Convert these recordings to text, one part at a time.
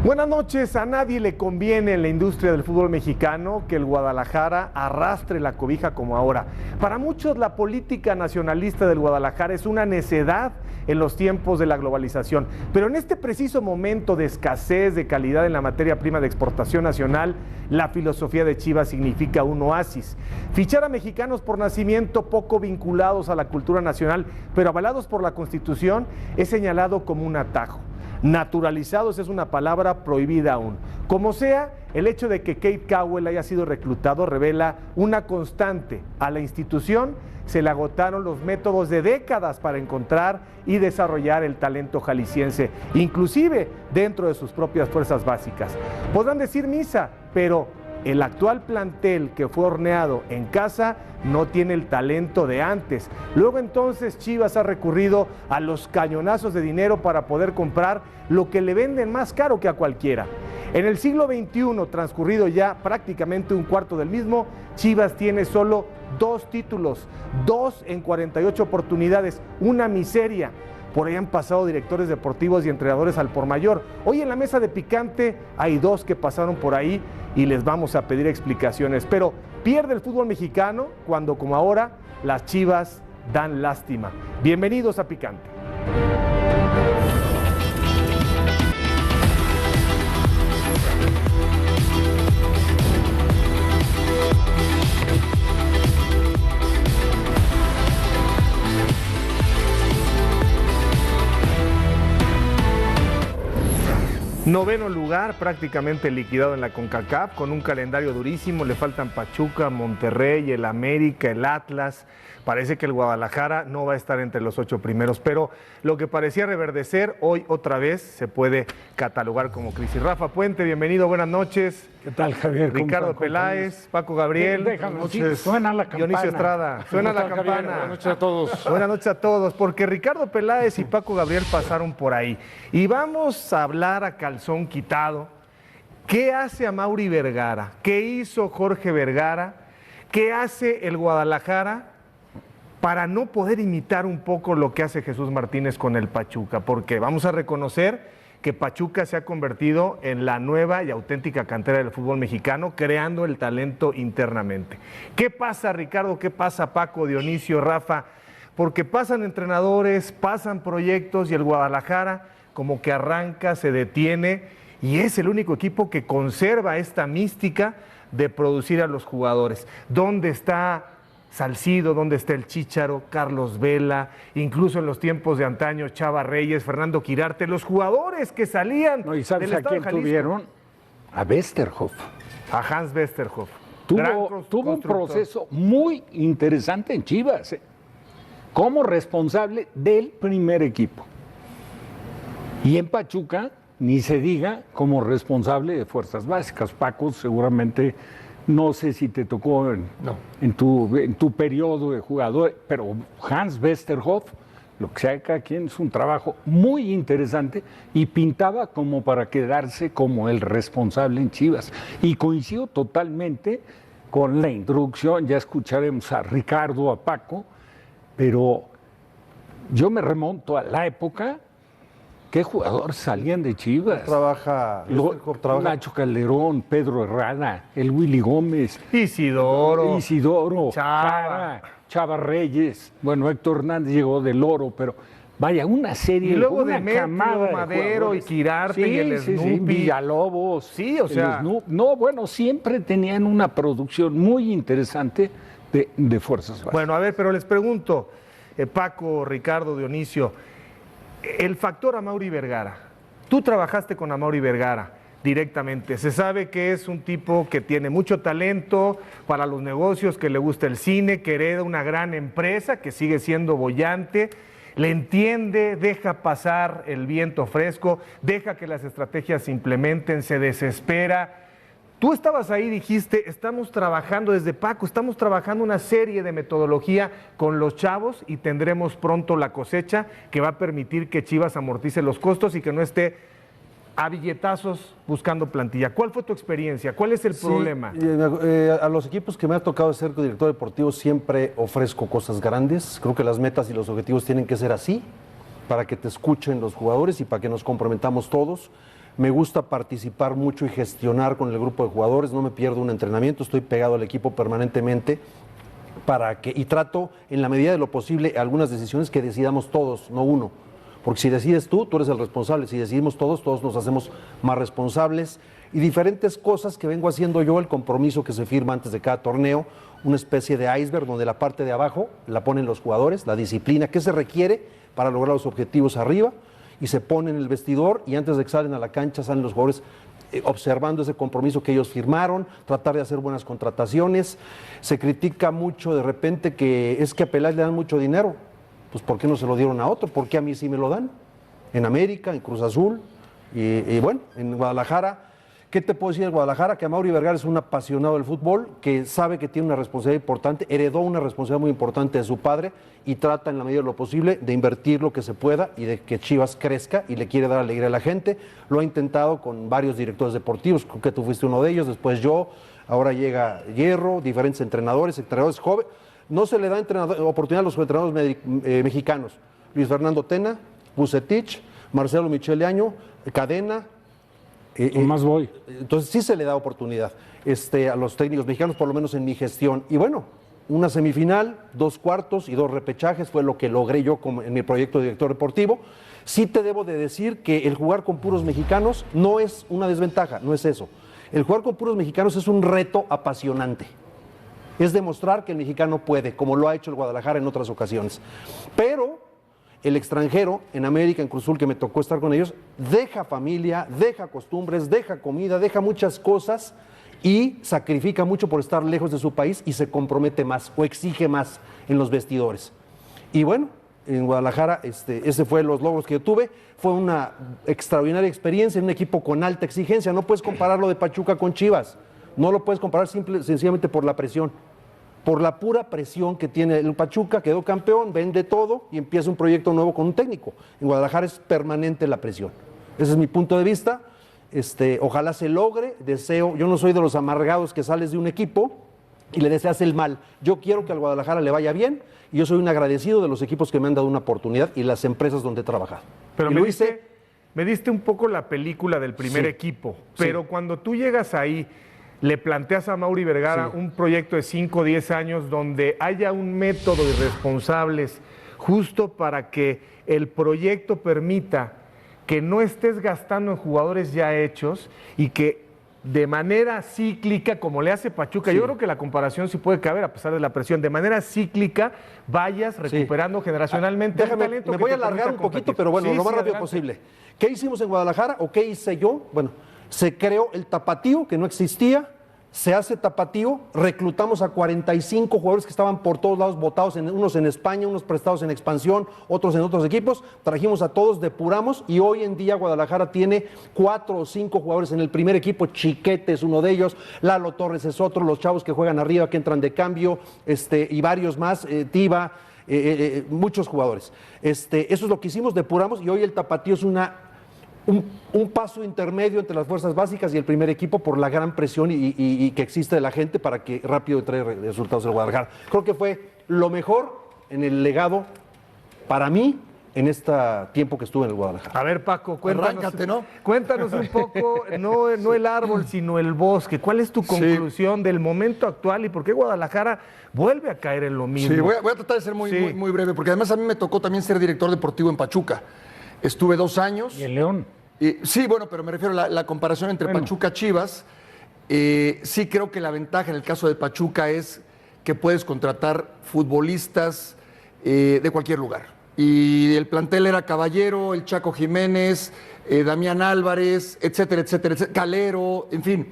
Buenas noches. A nadie le conviene en la industria del fútbol mexicano que el Guadalajara arrastre la cobija como ahora. Para muchos, la política nacionalista del Guadalajara es una necedad en los tiempos de la globalización. Pero en este preciso momento de escasez de calidad en la materia prima de exportación nacional, la filosofía de Chivas significa un oasis. Fichar a mexicanos por nacimiento poco vinculados a la cultura nacional, pero avalados por la Constitución, es señalado como un atajo. Naturalizados es una palabra prohibida aún. Como sea, el hecho de que Kate Cowell haya sido reclutado revela una constante. A la institución se le agotaron los métodos de décadas para encontrar y desarrollar el talento jalisciense, inclusive dentro de sus propias fuerzas básicas. Podrán decir misa, pero el actual plantel que fue horneado en casa no tiene el talento de antes. Luego entonces Chivas ha recurrido a los cañonazos de dinero para poder comprar lo que le venden más caro que a cualquiera. En el siglo XXI, transcurrido ya prácticamente un cuarto del mismo, Chivas tiene solo 2 títulos, 2 en 48 oportunidades, una miseria. Por ahí han pasado directores deportivos y entrenadores al por mayor. Hoy en la mesa de picante hay 2 que pasaron por ahí y les vamos a pedir explicaciones. Pero pierde el fútbol mexicano cuando, como ahora, las Chivas dan lástima. Bienvenidos a Picante. Noveno lugar, prácticamente liquidado en la CONCACAF, con un calendario durísimo. Le faltan Pachuca, Monterrey, el América, el Atlas. Parece que el Guadalajara no va a estar entre los 8 primeros, pero lo que parecía reverdecer, hoy otra vez se puede catalogar como crisis. Rafa Puente, bienvenido, buenas noches. ¿Qué tal, Javier? Ricardo Peláez, Paco Gabriel. Déjame, suena la campana. Dionisio Estrada, suena la campana. Javier? Buenas noches a todos. Buenas noches a todos, porque Ricardo Peláez y Paco Gabriel pasaron por ahí. Y vamos a hablar a calzón quitado. ¿Qué hace Amaury Vergara? ¿Qué hizo Jorge Vergara? ¿Qué hace el Guadalajara para no poder imitar un poco lo que hace Jesús Martínez con el Pachuca? Porque vamos a reconocer que Pachuca se ha convertido en la nueva y auténtica cantera del fútbol mexicano, creando el talento internamente. ¿Qué pasa, Ricardo? ¿Qué pasa, Paco, Dionisio, Rafa? Porque pasan entrenadores, pasan proyectos y el Guadalajara como que arranca, se detiene y es el único equipo que conserva esta mística de producir a los jugadores. ¿Dónde está Salcido? ¿Dónde está el Chícharo? Carlos Vela, incluso en los tiempos de antaño, Chava Reyes, Fernando Quirarte, los jugadores que salían ¿Y sabes del a quién tuvieron? A Westerhoff. A Hans Westerhoff. Tuvo un proceso muy interesante en Chivas, como responsable del primer equipo. Y en Pachuca, ni se diga, como responsable de fuerzas básicas. Paco, seguramente, no sé si te tocó en tu periodo de jugador, pero Hans Westerhoff, lo que sea cada quien, es un trabajo muy interesante y pintaba como para quedarse como el responsable en Chivas. Y coincido totalmente con la introducción, ya escucharemos a Ricardo, a Paco, pero yo me remonto a la época. ¿Qué jugadores salían de Chivas? Trabaja Nacho Calderón, Pedro Herrada, el Willy Gómez, Isidoro, Chava Reyes. Bueno, Héctor Hernández llegó del Oro, pero vaya, una serie. Y luego una Demetrio, camada Madero y Quirarte y el Snoopy. Villalobos. Sí, o sea. No, bueno, siempre tenían una producción muy interesante de fuerzas básicas. Bueno, a ver, pero les pregunto, Paco, Ricardo, Dionisio, el factor Amaury Vergara. Tú trabajaste con Amaury Vergara directamente. Se sabe que es un tipo que tiene mucho talento para los negocios, que le gusta el cine, que hereda una gran empresa, que sigue siendo boyante, le entiende, deja pasar el viento fresco, deja que las estrategias se implementen, se desespera. Tú estabas ahí, dijiste, estamos trabajando desde Paco, estamos trabajando una serie de metodología con los chavos y tendremos pronto la cosecha que va a permitir que Chivas amortice los costos y que no esté a billetazos buscando plantilla. ¿Cuál fue tu experiencia? ¿Cuál es el problema? A los equipos que me ha tocado ser director deportivo siempre ofrezco cosas grandes. Creo que las metas y los objetivos tienen que ser así, para que te escuchen los jugadores y para que nos comprometamos todos. Me gusta participar mucho y gestionar con el grupo de jugadores, no me pierdo un entrenamiento, estoy pegado al equipo permanentemente y trato en la medida de lo posible algunas decisiones que decidamos todos, no uno. Porque si decides tú eres el responsable. Si decidimos todos nos hacemos más responsables. Y diferentes cosas que vengo haciendo yo, el compromiso que se firma antes de cada torneo, una especie de iceberg donde la parte de abajo la ponen los jugadores, la disciplina, qué se requiere para lograr los objetivos arriba, y se pone en el vestidor, y antes de que salen a la cancha salen los jugadores observando ese compromiso que ellos firmaron, tratar de hacer buenas contrataciones. Se critica mucho de repente que es que a Peláez le dan mucho dinero. Pues ¿por qué no se lo dieron a otro? ¿Por qué a mí sí me lo dan? En América, en Cruz Azul y bueno, en Guadalajara. ¿Qué te puedo decir de Guadalajara? Que Amaury Vergara es un apasionado del fútbol, que sabe que tiene una responsabilidad importante, heredó una responsabilidad muy importante de su padre y trata en la medida de lo posible de invertir lo que se pueda y de que Chivas crezca, y le quiere dar alegría a la gente. Lo ha intentado con varios directores deportivos, creo que tú fuiste uno de ellos, después yo, ahora llega Hierro, diferentes entrenadores jóvenes. No se le da oportunidad a los entrenadores mexicanos. Luis Fernando Tena, Vucetich, Marcelo Michele Año, Cadena. Más voy. Entonces sí se le da oportunidad a los técnicos mexicanos, por lo menos en mi gestión. Y bueno, una semifinal, 2 cuartos y 2 repechajes fue lo que logré yo en mi proyecto de director deportivo. Sí te debo de decir que el jugar con puros mexicanos no es una desventaja, no es eso. El jugar con puros mexicanos es un reto apasionante. Es demostrar que el mexicano puede, como lo ha hecho el Guadalajara en otras ocasiones. Pero el extranjero, en América, en Cruz Azul, que me tocó estar con ellos, deja familia, deja costumbres, deja comida, deja muchas cosas y sacrifica mucho por estar lejos de su país y se compromete más o exige más en los vestidores. Y bueno, en Guadalajara, ese fue los logros que yo tuve. Fue una extraordinaria experiencia en un equipo con alta exigencia. No puedes compararlo de Pachuca con Chivas. No lo puedes comparar sencillamente por la presión. Por la pura presión que tiene el Pachuca, quedó campeón, vende todo y empieza un proyecto nuevo con un técnico. En Guadalajara es permanente la presión. Ese es mi punto de vista. Ojalá se logre, deseo, yo no soy de los amargados que sales de un equipo y le deseas el mal. Yo quiero que al Guadalajara le vaya bien y yo soy un agradecido de los equipos que me han dado una oportunidad y las empresas donde he trabajado. Pero me diste un poco la película del primer equipo, pero cuando tú llegas ahí, le planteas a Amaury Vergara un proyecto de 5 o 10 años donde haya un método y responsables justo para que el proyecto permita que no estés gastando en jugadores ya hechos y que de manera cíclica, como le hace Pachuca, yo creo que la comparación sí puede caber a pesar de la presión, de manera cíclica vayas recuperando generacionalmente el talento. Me voy a alargar un poquito, pero bueno, lo más rápido posible. ¿Qué hicimos en Guadalajara o qué hice yo? Bueno, se creó el tapatío, que no existía, se hace tapatío, reclutamos a 45 jugadores que estaban por todos lados botados, unos en España, unos prestados en expansión, otros en otros equipos, trajimos a todos, depuramos y hoy en día Guadalajara tiene 4 o 5 jugadores en el primer equipo. Chiquete es uno de ellos, Lalo Torres es otro, los chavos que juegan arriba, que entran de cambio, y varios más, Tiva, muchos jugadores. Eso es lo que hicimos, depuramos y hoy el tapatío es un paso intermedio entre las fuerzas básicas y el primer equipo por la gran presión y que existe de la gente para que rápido traiga resultados del Guadalajara. Creo que fue lo mejor en el legado para mí en este tiempo que estuve en el Guadalajara. A ver, Paco, cuéntanos, arráncate, ¿no? Cuéntanos un poco, no el árbol, sino el bosque. ¿Cuál es tu conclusión del momento actual y por qué Guadalajara vuelve a caer en lo mismo? Sí, voy a tratar de ser muy breve, porque además a mí me tocó también ser director deportivo en Pachuca. Estuve 2 años. ¿Y en León? Sí, bueno, pero me refiero a la comparación entre Pachuca y Chivas. Sí creo que la ventaja en el caso de Pachuca es que puedes contratar futbolistas de cualquier lugar. Y el plantel era Caballero, el Chaco Jiménez, Damián Álvarez, etcétera, Calero, en fin.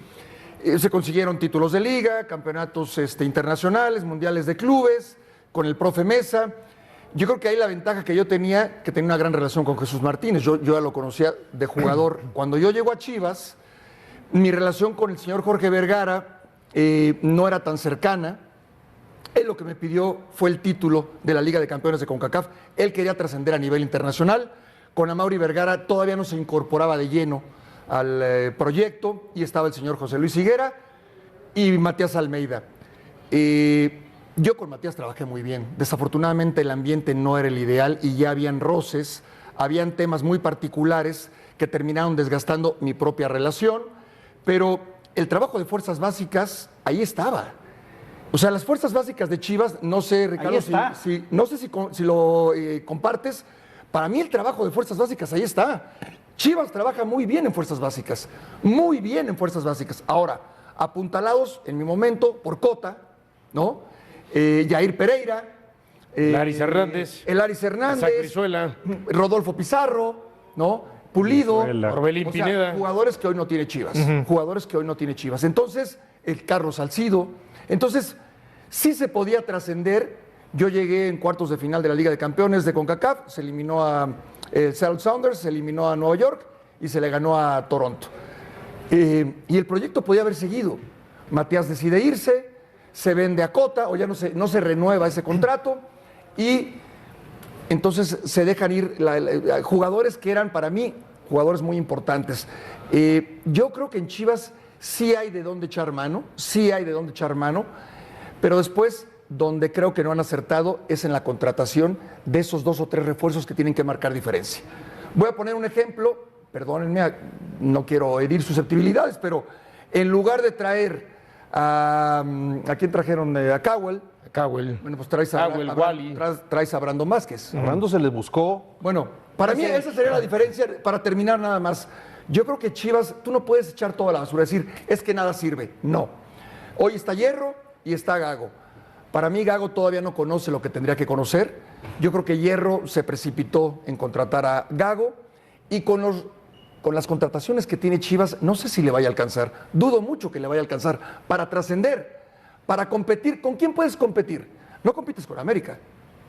Se consiguieron títulos de liga, campeonatos internacionales, mundiales de clubes, con el profe Mesa. Yo creo que ahí la ventaja que yo tenía, que tenía una gran relación con Jesús Martínez, yo ya lo conocía de jugador. Cuando yo llego a Chivas, mi relación con el señor Jorge Vergara no era tan cercana. Él lo que me pidió fue el título de la Liga de Campeones de CONCACAF. Él quería trascender a nivel internacional. Con Amaury Vergara todavía no se incorporaba de lleno al proyecto y estaba el señor José Luis Higuera y Matías Almeida. Yo con Matías trabajé muy bien. Desafortunadamente el ambiente no era el ideal y ya habían roces habían temas muy particulares que terminaron desgastando mi propia relación, pero el trabajo de fuerzas básicas ahí estaba. O sea, las fuerzas básicas de Chivas, no sé, Ricardo, no sé si lo compartes, para mí el trabajo de fuerzas básicas ahí está. Chivas trabaja muy bien en fuerzas básicas, muy bien en fuerzas básicas. Ahora, apuntalados en mi momento por Cota, ¿no? Jair Pereira, Laris Hernández, Elaris Hernández, Sacrizuela, Rodolfo Pizarro, ¿no? Pulido, Orbelín Pineda. Jugadores que hoy no tiene Chivas, jugadores que hoy no tiene Chivas. Entonces, el Carlos Salcido. Entonces, sí se podía trascender. Yo llegué en cuartos de final de la Liga de Campeones de CONCACAF, se eliminó a Seattle Sounders, se eliminó a Nueva York y se le ganó a Toronto. Y el proyecto podía haber seguido. Matías decide irse, se vende a Cota, o ya no se renueva ese contrato, y entonces se dejan ir jugadores que eran para mí jugadores muy importantes. Yo creo que en Chivas sí hay de dónde echar mano, pero después donde creo que no han acertado es en la contratación de esos 2 o 3 refuerzos que tienen que marcar diferencia. Voy a poner un ejemplo, perdónenme, no quiero herir susceptibilidades, pero en lugar de traer ¿a quién trajeron? A Cowell. Bueno, pues traes a Brandon Vázquez. A Brandon se les buscó. Bueno, para mí esa sería la diferencia. Para terminar nada más, yo creo que Chivas, tú no puedes echar toda la basura, decir, es que nada sirve. No. Hoy está Hierro y está Gago. Para mí Gago todavía no conoce lo que tendría que conocer. Yo creo que Hierro se precipitó en contratar a Gago, y con las contrataciones que tiene Chivas, no sé si le vaya a alcanzar. Dudo mucho que le vaya a alcanzar para trascender, para competir. ¿Con quién puedes competir? No compites con América,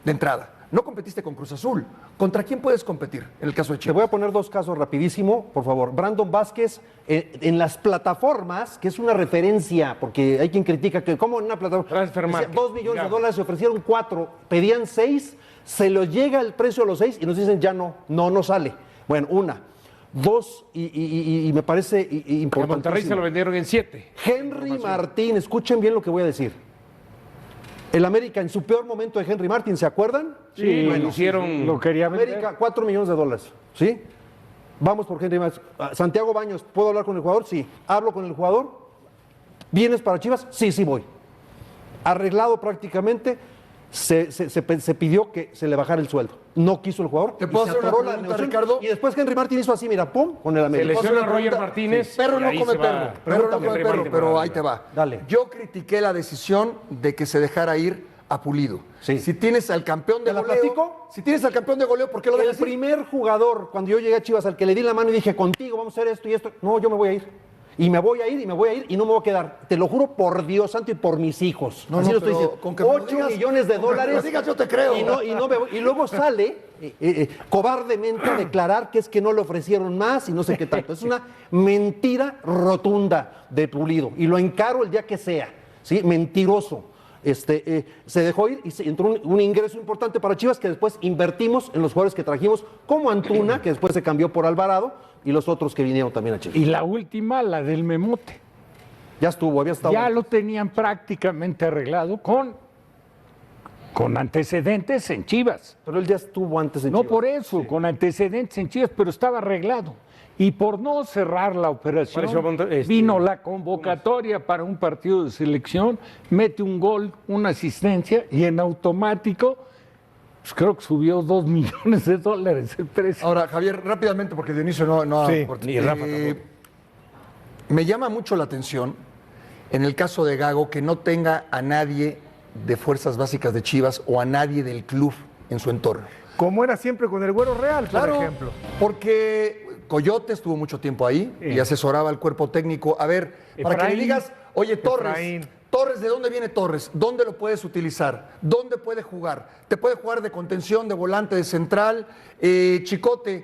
de entrada. No competiste con Cruz Azul. ¿Contra quién puedes competir en el caso de Chivas? Te voy a poner 2 casos rapidísimo, por favor. Brandon Vázquez, en las plataformas, que es una referencia, porque hay quien critica que como en una plataforma Transfer Market, 2 millones de dólares, se ofrecieron 4, pedían 6, se los llega el precio a los 6 y nos dicen ya no sale. Bueno, 1. 2, y me parece importante. A Monterrey se lo vendieron en 7. Henry Martín, escuchen bien lo que voy a decir. El América en su peor momento de Henry Martín, ¿se acuerdan? Sí, bueno, hicieron. Lo quería vender. América, 4 millones de dólares, ¿sí? Vamos por Henry Martín. Santiago Baños, ¿puedo hablar con el jugador? Sí. ¿Hablo con el jugador? ¿Vienes para Chivas? Sí, voy. Arreglado prácticamente, se pidió que se le bajara el sueldo. No quiso el jugador. ¿Te puedo hacer una pregunta, Ricardo? Y después Henry Martín hizo así, mira, pum, con el América. Se lesiona a Roger Martínez. Sí. Perro no come perro. Perro no come perro, pero ahí te va. Dale. Yo critiqué la decisión de que se dejara ir a Pulido. Sí. Si tienes al campeón de ¿Te la goleo, platico? si tienes al campeón de goleo, ¿por qué lo El dejas ir? primer jugador, cuando yo llegué a Chivas, al que le di la mano y dije, contigo vamos a hacer esto y esto. No, yo me voy a ir. Y me voy a ir, y no me voy a quedar. Te lo juro por Dios santo y por mis hijos. No, así no, lo estoy pero diciendo. con que me lo 8 digas- millones de con que me lo dólares. digas, yo te creo. Y luego sale cobardemente a declarar que es que no le ofrecieron más y no sé qué tanto. Es una mentira rotunda de Pulido. Y lo encaro el día que sea. ¿Sí? Mentiroso. Se dejó ir y entró un ingreso importante para Chivas, que después invertimos en los jugadores que trajimos, como Antuna, que después se cambió por Alvarado, y los otros que vinieron también a Chivas. Y la última, la del Memote. Ya estuvo, había estado. Ya lo tenían prácticamente arreglado con antecedentes en Chivas. Pero él ya estuvo antes en No Chivas. por eso, con antecedentes en Chivas, pero estaba arreglado. Y por no cerrar la operación, vino la convocatoria para un partido de selección, mete un gol, una asistencia, y en automático, pues creo que subió $2 millones el precio. Ahora, Javier, rápidamente, porque Dionisio no Sí, porque, ni Rafa tampoco. me llama mucho la atención, en el caso de Gago, que no tenga a nadie de fuerzas básicas de Chivas o a nadie del club en su entorno. Como era siempre con el Güero Real, por ejemplo. Porque Coyote estuvo mucho tiempo ahí y asesoraba al cuerpo técnico. A ver, para que le Efraín. digas, oye, Efraín. Torres, ¿de dónde viene Torres? ¿Dónde lo puedes utilizar? ¿Dónde puede jugar? ¿Te puede jugar de contención, de volante, de central? Chiquete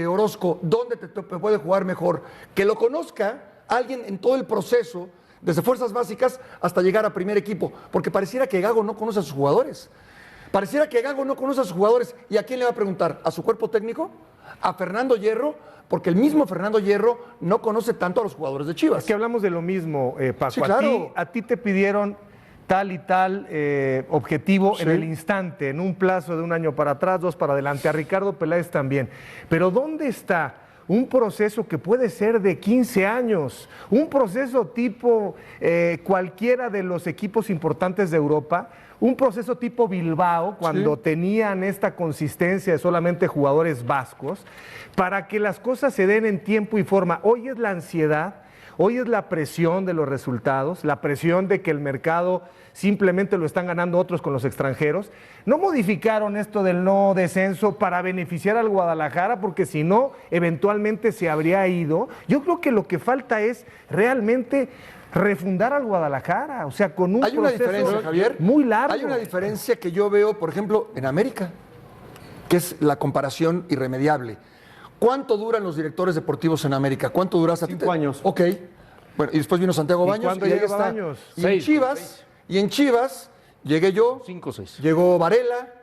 Orozco, ¿dónde te puede jugar mejor? Que lo conozca alguien en todo el proceso, desde fuerzas básicas hasta llegar a primer equipo, porque pareciera que Gago no conoce a sus jugadores. Pareciera que Gago no conoce a sus jugadores. ¿Y a quién le va a preguntar? ¿A su cuerpo técnico? ¿A Fernando Hierro? Porque el mismo Fernando Hierro no conoce tanto a los jugadores de Chivas. Es que hablamos de lo mismo, Paco. Sí, claro. A ti te pidieron tal y tal objetivo en el instante, en un plazo de un año para atrás, 2 para adelante. A Ricardo Peláez también. Pero ¿dónde está un proceso que puede ser de 15 años? Un proceso tipo cualquiera de los equipos importantes de Europa. Un proceso tipo Bilbao, cuando tenían esta consistencia de solamente jugadores vascos, para que las cosas se den en tiempo y forma. Hoy es la ansiedad, hoy es la presión de los resultados, la presión de que el mercado simplemente lo están ganando otros con los extranjeros. No modificaron esto del no descenso para beneficiar al Guadalajara, porque si no, eventualmente se habría ido. Yo creo que lo que falta es realmente refundar al Guadalajara, o sea, con un Hay una proceso diferencia, Javier. muy largo. Hay una diferencia que yo veo, por ejemplo, en América, que es la comparación irremediable. ¿Cuánto duran los directores deportivos en América? ¿Cuánto duraste? 5 años. Ok. Bueno, y después vino Santiago Baños. cuándo ahí llega está. Baños? Y 6, en Chivas llegué yo, 5 o 6. llegó Varela,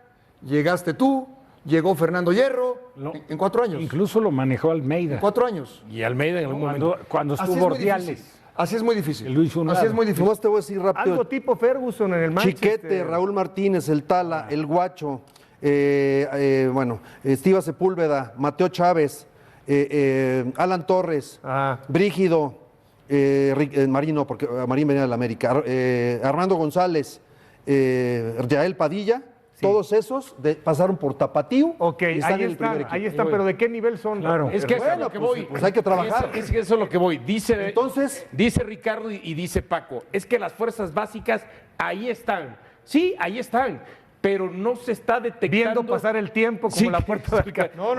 llegaste tú, llegó Fernando Hierro, No. en 4 años. Incluso lo manejó Almeida. 4 años. Y Almeida en algún momento. Cuando Así estuvo es muy Ordiales. difícil. Así es muy difícil. Lo hizo un Así lado. es muy difícil. Nomás te voy a decir rápido. Algo tipo Ferguson en el Manchester. Chiquete, Raúl Martínez, el Tala, el Guacho, Estiva Sepúlveda, Mateo Chávez, Alan Torres, Brígido, Marín no, porque Marín venía de la América, Armando González, Yael Padilla, todos esos pasaron por Tapatío. Ok, y están ahí en el primer están, equipo. ahí están, pero ¿de qué nivel son? Claro. Es que eso es Bueno, lo que pues, voy. pues hay que trabajar. Es que eso es lo que voy. Dice, Entonces- dice Ricardo y dice Paco, es que las fuerzas básicas ahí están. Sí, ahí están, pero no se está detectando. Viendo pasar el tiempo como Sí, la puerta del ca- No.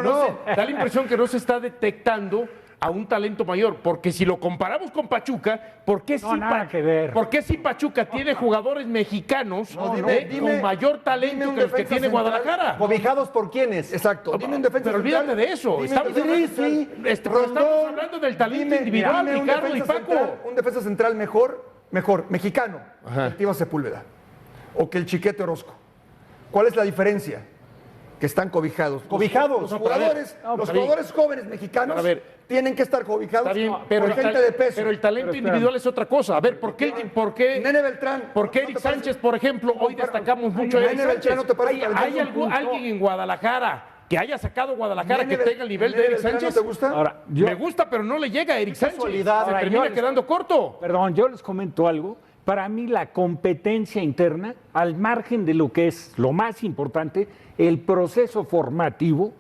Da la impresión que no se está detectando a un talento mayor, porque si lo comparamos con Pachuca, ¿por qué No, nada que ver. ¿por qué si Pachuca tiene jugadores mexicanos dime con mayor talento un que los que defensa tiene central. Guadalajara? ¿Cobijados por quiénes? Exacto. Dime un defensa Pero olvídate central. de eso. Dime un Estamos defensa hablando, central. pero estamos Rondón, hablando del talento individual, dime un Ricardo y defensa Paco. central, un defensa central mejor, mexicano, que el Tiva Sepúlveda o que el Chiquete Orozco. ¿Cuál es la diferencia? Que están cobijados. Cobijados. Los No, pero a ver, jugadores, no, los pero jugadores jóvenes mexicanos pero a ver, tienen que estar cobijados Está bien, por pero gente de peso. pero el talento individual es otra cosa. A ver, ¿por qué Nene Beltrán. ¿Por qué ¿no te Eric parece? Sánchez, por ejemplo, hoy destacamos mucho a Nene Eric Beltrán, Sánchez? ¿no te parece ¿Hay que algún punto? alguien en Guadalajara que haya sacado Guadalajara Nene que tenga el nivel de Nene Eric Beltrán, Sánchez? ¿no te gusta? Ahora, Me gusta, pero no le llega a Eric Sánchez. casualidad. Se Ahora, termina yo les- quedando corto. Perdón, yo les comento algo. Para mí la competencia interna, al margen de lo que es lo más importante, el proceso formativo,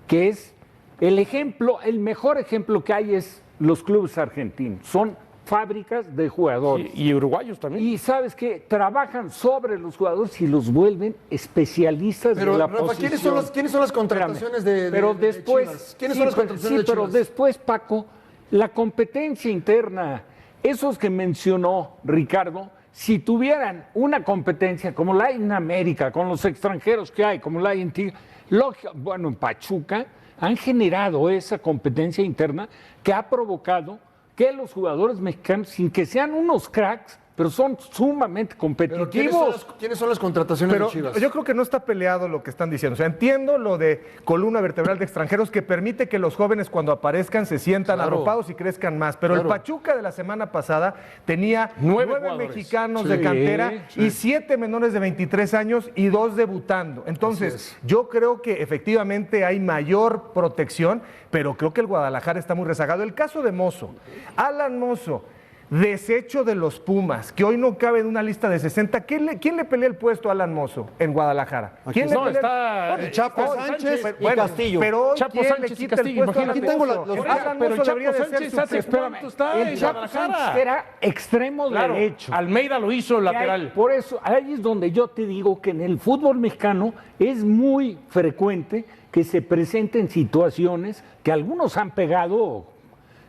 que es el ejemplo, el mejor ejemplo que hay es los clubes argentinos. Son fábricas de jugadores. Y uruguayos también. Y sabes que trabajan sobre los jugadores y los vuelven especialistas Pero, de la Rafa, posición. ¿quiénes son las contrataciones de Pero de después, Chivas? ¿Quiénes sí, son las pero, contrataciones sí, de pero Chivas? después, Paco, la competencia interna, esos que mencionó Ricardo, si tuvieran una competencia como la hay en América, con los extranjeros que hay, como la hay en Tigres, bueno, en Pachuca, han generado esa competencia interna que ha provocado que los jugadores mexicanos, sin que sean unos cracks, pero son sumamente Pero competitivos. ¿quiénes son las contrataciones Pero de Chivas? yo creo que no está peleado lo que están diciendo. O sea, entiendo lo de columna vertebral de extranjeros que permite que los jóvenes cuando aparezcan se sientan Claro. arropados y crezcan más. Pero Claro. el Pachuca de la semana pasada tenía 9 9 jugadores. mexicanos Sí, de cantera sí. y 7 menores de 23 años y 2 debutando. Entonces, Así es. yo creo que efectivamente hay mayor protección, pero creo que el Guadalajara está muy rezagado. El caso de Mozo, Alan Mozo, desecho de los Pumas, que hoy no cabe en una lista de 60. ¿Quién le pelea el puesto a Alan Mozo en Guadalajara? ¿Quién No, le pelea? está Bueno, Chapo está Sánchez y bueno, Castillo. Pero hoy, Chapo ¿quién Sánchez le y quita Castillo, el puesto a Alan imagínate. Aquí tengo Mozo? los- Alan pero Mozo Chapo debería de ser Sánchez su hace espérame. cuánto está El en Chapo Guadalajara. Sánchez era extremo Claro, derecho. Almeida lo hizo Que lateral. hay- por eso, ahí es donde yo te digo que en el fútbol mexicano es muy frecuente que se presenten situaciones que algunos han pegado.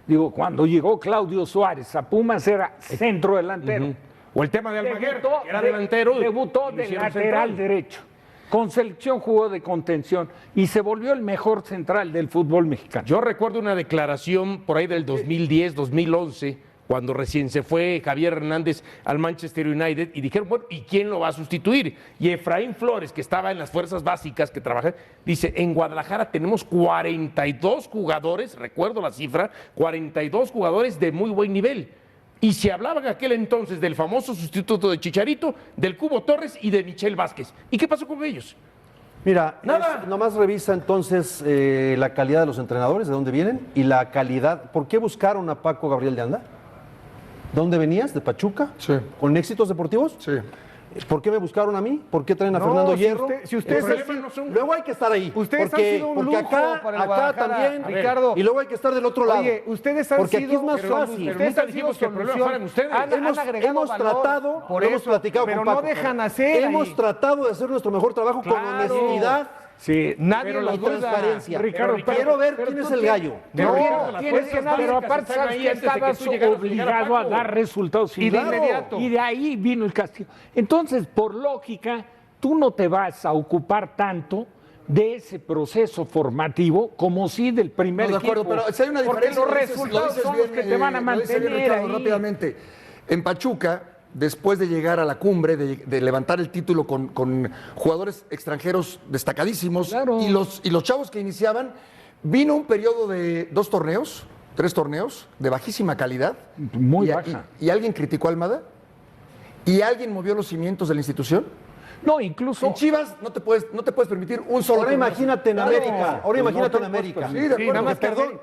Digo, cuando llegó Claudio Suárez a Pumas era centro delantero. O el tema de Almaguer, Debutó que era de- delantero. Debutó y lo de hicieron lateral central. derecho. Con selección jugó de contención y se volvió el mejor central del fútbol mexicano. Yo recuerdo una declaración por ahí del 2010, 2011, cuando recién se fue Javier Hernández al Manchester United y dijeron, bueno, ¿y quién lo va a sustituir? Y Efraín Flores, que estaba en las fuerzas básicas que trabaja, dice, en Guadalajara tenemos 42 jugadores, recuerdo la cifra, 42 jugadores de muy buen nivel. Y se hablaba en aquel entonces del famoso sustituto de Chicharito, del Cubo Torres y de Michel Vázquez. ¿Y qué pasó con ellos? Mira, Nada. nomás revisa entonces la calidad de los entrenadores, de dónde vienen, y la calidad. ¿Por qué buscaron a Paco Gabriel de Anda? ¿Dónde venías? ¿De Pachuca? Sí. ¿Con éxitos deportivos? Sí. ¿Por qué me buscaron a mí? ¿Por qué traen a No, Fernando si Hierro? usted- si ustedes El han problema sido- luego hay que estar ahí. Ustedes porque, han sido un porque lujo acá, para el acá Guadalajara, también, Ricardo. y luego hay que estar del otro lado. Oye, ustedes han porque sido, aquí es más pero fácil. ustedes nunca han dijimos sido que el problema solución. fueran ustedes. Han agregado hemos valor, tratado, por lo hemos eso, platicado pero con no Paco. dejan hacer Hemos ahí. tratado de hacer nuestro mejor trabajo con Claro. honestidad. Sí, nadie Pero lo la duda. transparencia. Ricardo, quiero ver pero quién tú es el gallo. No, tienes que pero aparte sabes que estabas obligado a dar resultados Y de inmediatos. inmediato. Y de ahí vino el castigo. Entonces, por lógica, tú no te vas a ocupar tanto de ese proceso formativo como si del primer No, de acuerdo, equipo. pero si hay una porque diferencia, los lo dices resultados son bien, los que te van a lo dice bien mantener Ricardo, ahí. rápidamente. En Pachuca, después de llegar a la cumbre, de levantar el título con jugadores extranjeros destacadísimos, Claro. y los chavos que iniciaban, vino un periodo de 2 torneos, 3 torneos, de bajísima calidad. Muy y, baja. ¿Y alguien criticó a Almada? ¿Y alguien movió los cimientos de la institución? No, incluso. En Chivas no te puedes permitir un solo Ahora torneo. imagínate en Claro. América. Ahora imagínate no en te América. puedes Sí, de acuerdo. nada más que Perdón.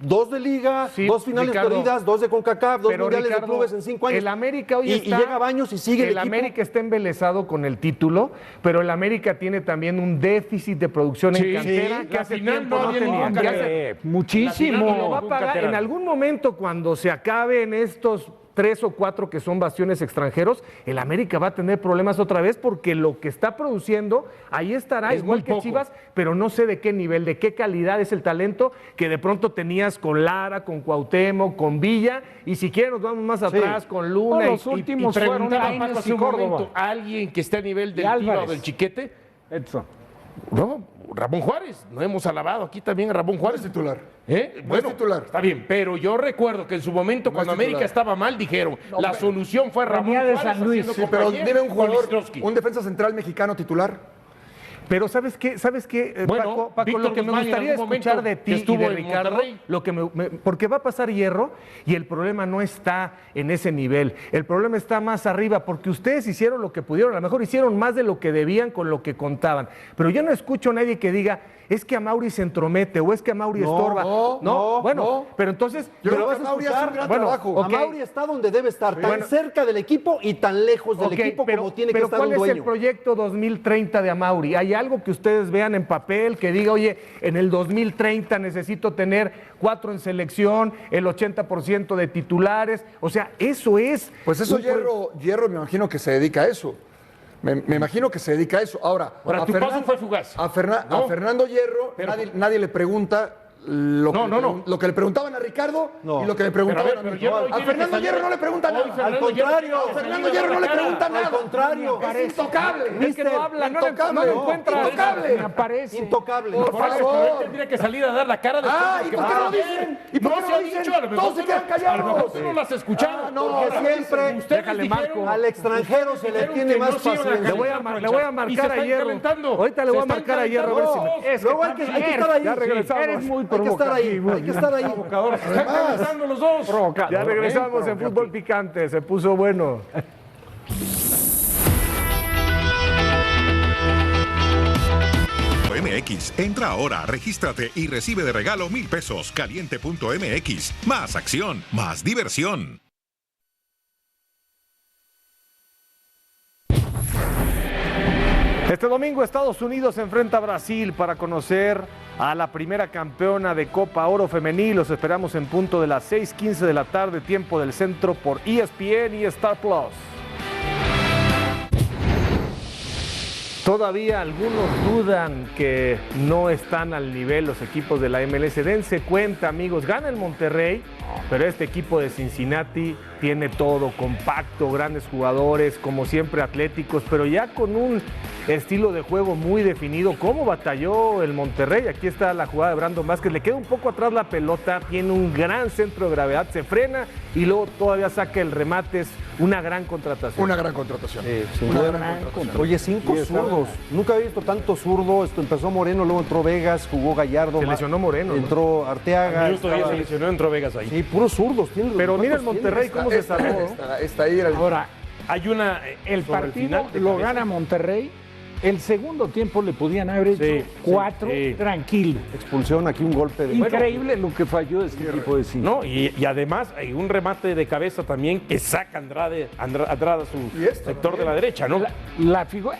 2 de Liga, Sí, 2 finales Ricardo. perdidas, 2 de CONCACAF, 2 Pero, mundiales Ricardo, de clubes en 5 años. El América hoy y está. llega Baños y sigue el equipo. América está embelesado con el título, pero el América tiene también un déficit de producción Sí, en cantera sí, que la hace final tiempo no no había tenía. ningún Que hace- canterano. Muchísimo. Lo va a pagar en algún momento cuando se acaben estos 3 o 4 que son bastiones extranjeros, el América va a tener problemas otra vez porque lo que está produciendo ahí estará, Es igual muy que poco. Chivas, pero no sé de qué nivel, de qué calidad es el talento que de pronto tenías con Lara, con Cuauhtémoc, con Villa, y si quieren nos vamos más atrás con Luna No, los y últimos Y fueron preguntaba Lainez Paco hace y un Córdoba. momento, ¿a alguien que esté a nivel del Y Tiva o Álvarez. del Chiquete? Edson. No, Ramón Juárez. No hemos alabado aquí también a Ramón Juárez. Es titular. Bueno, titular. Está bien, pero yo recuerdo que en su momento, cuando titular. América estaba mal, dijeron, la solución fue Ramón venía de Juárez San Luis. haciendo Sí, pero compañía dime un con jugador, Listrovsky. un defensa central mexicano titular. Pero ¿sabes qué? Bueno, Paco, Víctor lo que me Guzmán en gustaría algún momento escuchar de que ti y estuvo de en Ricardo, Monterrey. porque va a pasar Hierro y el problema no está en ese nivel. El problema está más arriba, porque ustedes hicieron lo que pudieron, a lo mejor hicieron más de lo que debían con lo que contaban. Pero yo no escucho a nadie que diga, es que Amauri se entromete o es que Amauri estorba. no. Pero entonces, Yo Pero creo vas que a Mauri hace un escuchar, gran bueno, trabajo. ok. Amauri está donde debe estar, tan Bueno. cerca del equipo y tan lejos del ok, equipo como tiene que pero estar un ¿cuál es dueño. el proyecto 2030 de Amauri? ¿Hay algo que ustedes vean en papel que diga, oye, en el 2030 necesito tener 4 en selección, el 80% de titulares? O sea, eso es. Pues eso un Hierro me imagino que se dedica a eso. Me imagino que se dedica a eso. Ahora, Ahora, tu paso fue fugaz. A ¿no? Fernando Hierro, Pero- nadie le pregunta lo que, No. lo que le preguntaban a Ricardo No. y lo que me preguntaban Pero a ver, a pero mí. Hierro hoy A tiene Fernando que salir- Hierro no le pregunta Hoy nada. Fernando Al contrario, Hierro tiene que A Fernando salir a Hierro no le dar la pregunta cara. nada. Al contrario. Es intocable. Es que no habla, no Intocable. lo encuentra. Intocable. Aparece. Intocable. Por Por eso, favor. pero él tendría que salir a dar la cara después Ah, de ¿y que por qué va no lo bien. dicen? ¿Y por No qué no se lo ha dicen? dicho, a lo mejor Todos se tú quedan no- callados. A lo mejor tú no lo has escuchado. Ah, no, Porque siempre- ustedes Déjale dijeron- marco. Al extranjero se le dijeron tiene que más no se iban a paciencia. Le voy a Y marcar se a están Hierro. calentando. Ahorita le voy a Se están marcar a Hierro a ver si calentando. me. Es que Luego hay que también estar ahí. Ya regresamos. Eres muy Hay que estar ahí. provocativo. Hay que estar ahí. Se están calentando los dos. Provocador. Ya regresamos en Fútbol Picante, se puso bueno. MX, entra ahora, regístrate y recibe de regalo 1,000 pesos. Caliente.mx. Más acción, más diversión. Este domingo Estados Unidos se enfrenta a Brasil para conocer a la primera campeona de Copa Oro Femenil. Los esperamos en punto de las 6:15 de la tarde, tiempo del centro, por ESPN y Star Plus. Todavía algunos dudan que no están al nivel los equipos de la MLS. Dense cuenta, amigos, gana el Monterrey, pero este equipo de Cincinnati tiene todo, compacto, grandes jugadores, como siempre atléticos, pero ya con un estilo de juego muy definido. ¿Cómo batalló el Monterrey? Aquí está la jugada de Brandon Vázquez, le queda un poco atrás la pelota, tiene un gran centro de gravedad, se frena y luego todavía saca el remate. Es una gran contratación. Una gran contratación. Sin Una duda. gran contratación. Oye, 5 zurdos. Nunca había visto tanto zurdo. Empezó Moreno, luego entró Vegas, jugó Gallardo. Se lesionó Moreno, ¿no? Entró Arteaga. Minuto 10 se lesionó, entró Vegas ahí. Sí, puros zurdos. Pero mira el Monterrey cómo ¿Cómo se salvó? Está ahí era el- Ahora, el Sobre el partido final de lo cabeza. gana Monterrey. El segundo tiempo le podían haber hecho Sí, 4 sí. tranquilo. Expulsión, aquí un golpe de... Increíble lo que falló este equipo de cinco. No, y además hay un remate de cabeza también que saca Andrade a su Y esto sector también. de la derecha, ¿no?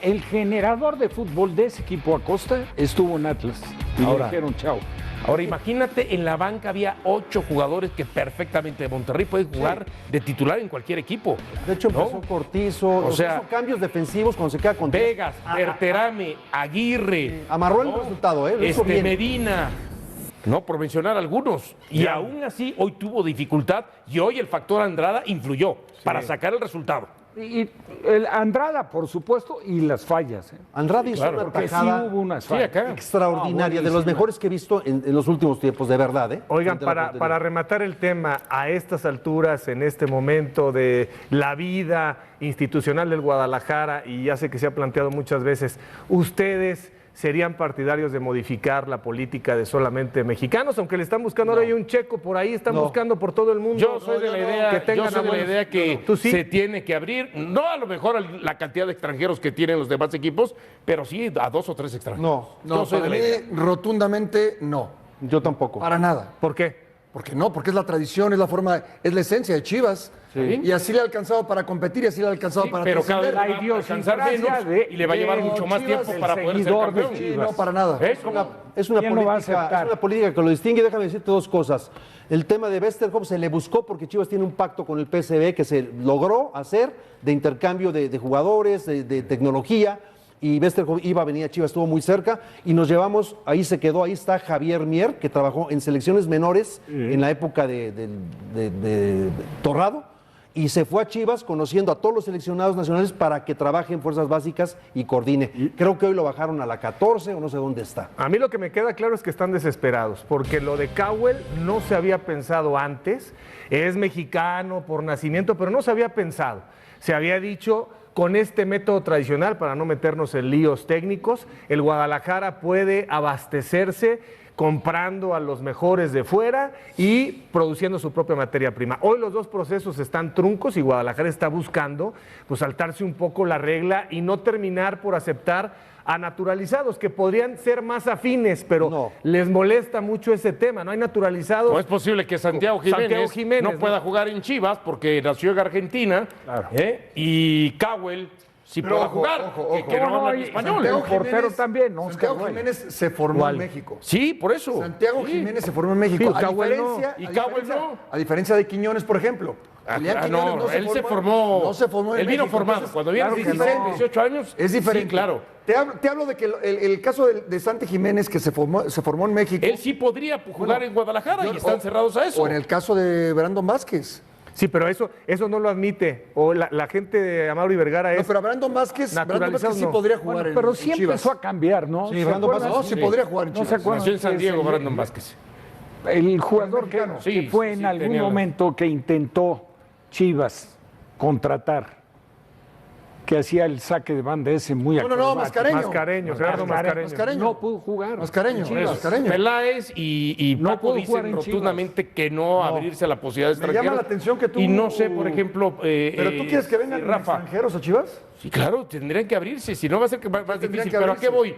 El generador de fútbol de ese equipo Acosta estuvo en Atlas. Y le Ahora. dijeron chao. Ahora imagínate, en la banca había 8 jugadores que perfectamente de Monterrey pueden jugar de titular en cualquier equipo. De hecho, ¿no? empezó Cortizo, sea, hizo cambios defensivos cuando se queda con... Vegas, Berterame, Aguirre, Amarró el resultado, ¿eh? Lo hizo bien. Medina, no, por mencionar algunos. Y aún así, hoy tuvo dificultad y hoy el factor Andrada influyó para sacar el resultado. Y el Andrada, por supuesto, y las fallas. Andrade hizo una Porque sí tajada hubo unas Sí, fallas. acá. extraordinaria, de los mejores que he visto en los últimos tiempos, de verdad, ¿eh? Oigan, Frente a la para portería. rematar el tema, a estas alturas, en este momento de la vida institucional del Guadalajara, y ya sé que se ha planteado muchas veces, ¿ustedes serían partidarios de modificar la política de solamente mexicanos? Aunque le están buscando, ahora hay un checo por ahí, están buscando por todo el mundo. Yo soy de la idea, que tengan yo soy de la buenos- idea que ¿Tú sí? se tiene que abrir, no a lo mejor la cantidad de extranjeros que tienen los demás equipos, pero sí a 2 o 3 extranjeros. No, yo soy de para la mí, idea. rotundamente no. Yo tampoco. Para nada. ¿Por qué? Porque no, porque es la tradición, es la forma, es la esencia de Chivas. Y así le ha alcanzado para competir y así le ha alcanzado Sí, para pero cada vez trascender. va a alcanzar menos y le va a llevar mucho más Chivas, tiempo el para poder ser seguidor de campeón. Sí, no, para nada. Eso. Es una, ¿Quién lo va a política, aceptar? es una política que lo distingue. Déjame decirte dos cosas. El tema de Westerhoff se le buscó porque Chivas tiene un pacto con el PSV que se logró hacer de intercambio de jugadores, de tecnología. Y Westerhoff iba a venir a Chivas, estuvo muy cerca. Y nos llevamos, ahí se quedó, ahí está Javier Mier, que trabajó en selecciones menores en la época de Torrado. Y se fue a Chivas conociendo a todos los seleccionados nacionales para que trabaje en fuerzas básicas y coordine. Creo que hoy lo bajaron a la 14 o no sé dónde está. A mí lo que me queda claro es que están desesperados, porque lo de Cowell no se había pensado antes. Es mexicano por nacimiento, pero no se había pensado. Se había dicho, con este método tradicional, para no meternos en líos técnicos, el Guadalajara puede abastecerse comprando a los mejores de fuera y produciendo su propia materia prima. Hoy los dos procesos están truncos y Guadalajara está buscando pues saltarse un poco la regla y no terminar por aceptar a naturalizados que podrían ser más afines, pero No. les molesta mucho ese tema. No hay naturalizados. No es posible que Santiago Jiménez, no pueda jugar en Chivas porque nació en Argentina y Cowell sí Pero pueda ojo, jugar, ojo, que- ojo. que no No, habla y español. Santiago portero también, Oscar Santiago Reyes. Jiménez se formó en México. Sí, por eso. Santiago Sí. Jiménez se formó en México. Sí, Cowell no. Y Cowell no. A diferencia de Quiñones, por ejemplo. Julián Quiñones No, él se formó. No se formó en Él vino México, formado. entonces, Cuando viene claro que 16, no. 18 años. Es diferente. Sí, claro. Te hablo de que el caso de Santi Jiménez, que se formó en México. Él sí podría jugar en Guadalajara yo- y están cerrados a eso. O en el caso de Brandon Vázquez. Sí, pero eso no lo admite. O la gente de Amaury Vergara No, es... pero Brandon Vázquez Naturalizados sí no. podría jugar Bueno, en pero en sí Chivas. empezó a cambiar, ¿no? Sí, ¿Se Brandon acuerdan? Vázquez, No, sí podría jugar en ¿No se Chivas. acuerdan? Nació en San que Diego, es Brandon Vázquez. El jugador mexicano. que Sí, fue sí, en algún tenía- momento que intentó Chivas contratar, que hacía el saque de banda ese muy No, acrobático. Mascareño, Gerardo Mascareño. Mascareño. No pudo jugar. Mascareño, en Chivas. Mascareño. Peláez y No Paco pudo jugar dicen en rotundamente que no, abrirse a la posibilidad de Me llama extranjeros. la atención que tú- Y no sé, por ejemplo... Pero tú quieres que vengan Rafa. extranjeros a Chivas. Sí, claro, tendrían que abrirse, si no va a ser que más Tendrían difícil. que Pero ¿a qué abrirse. voy?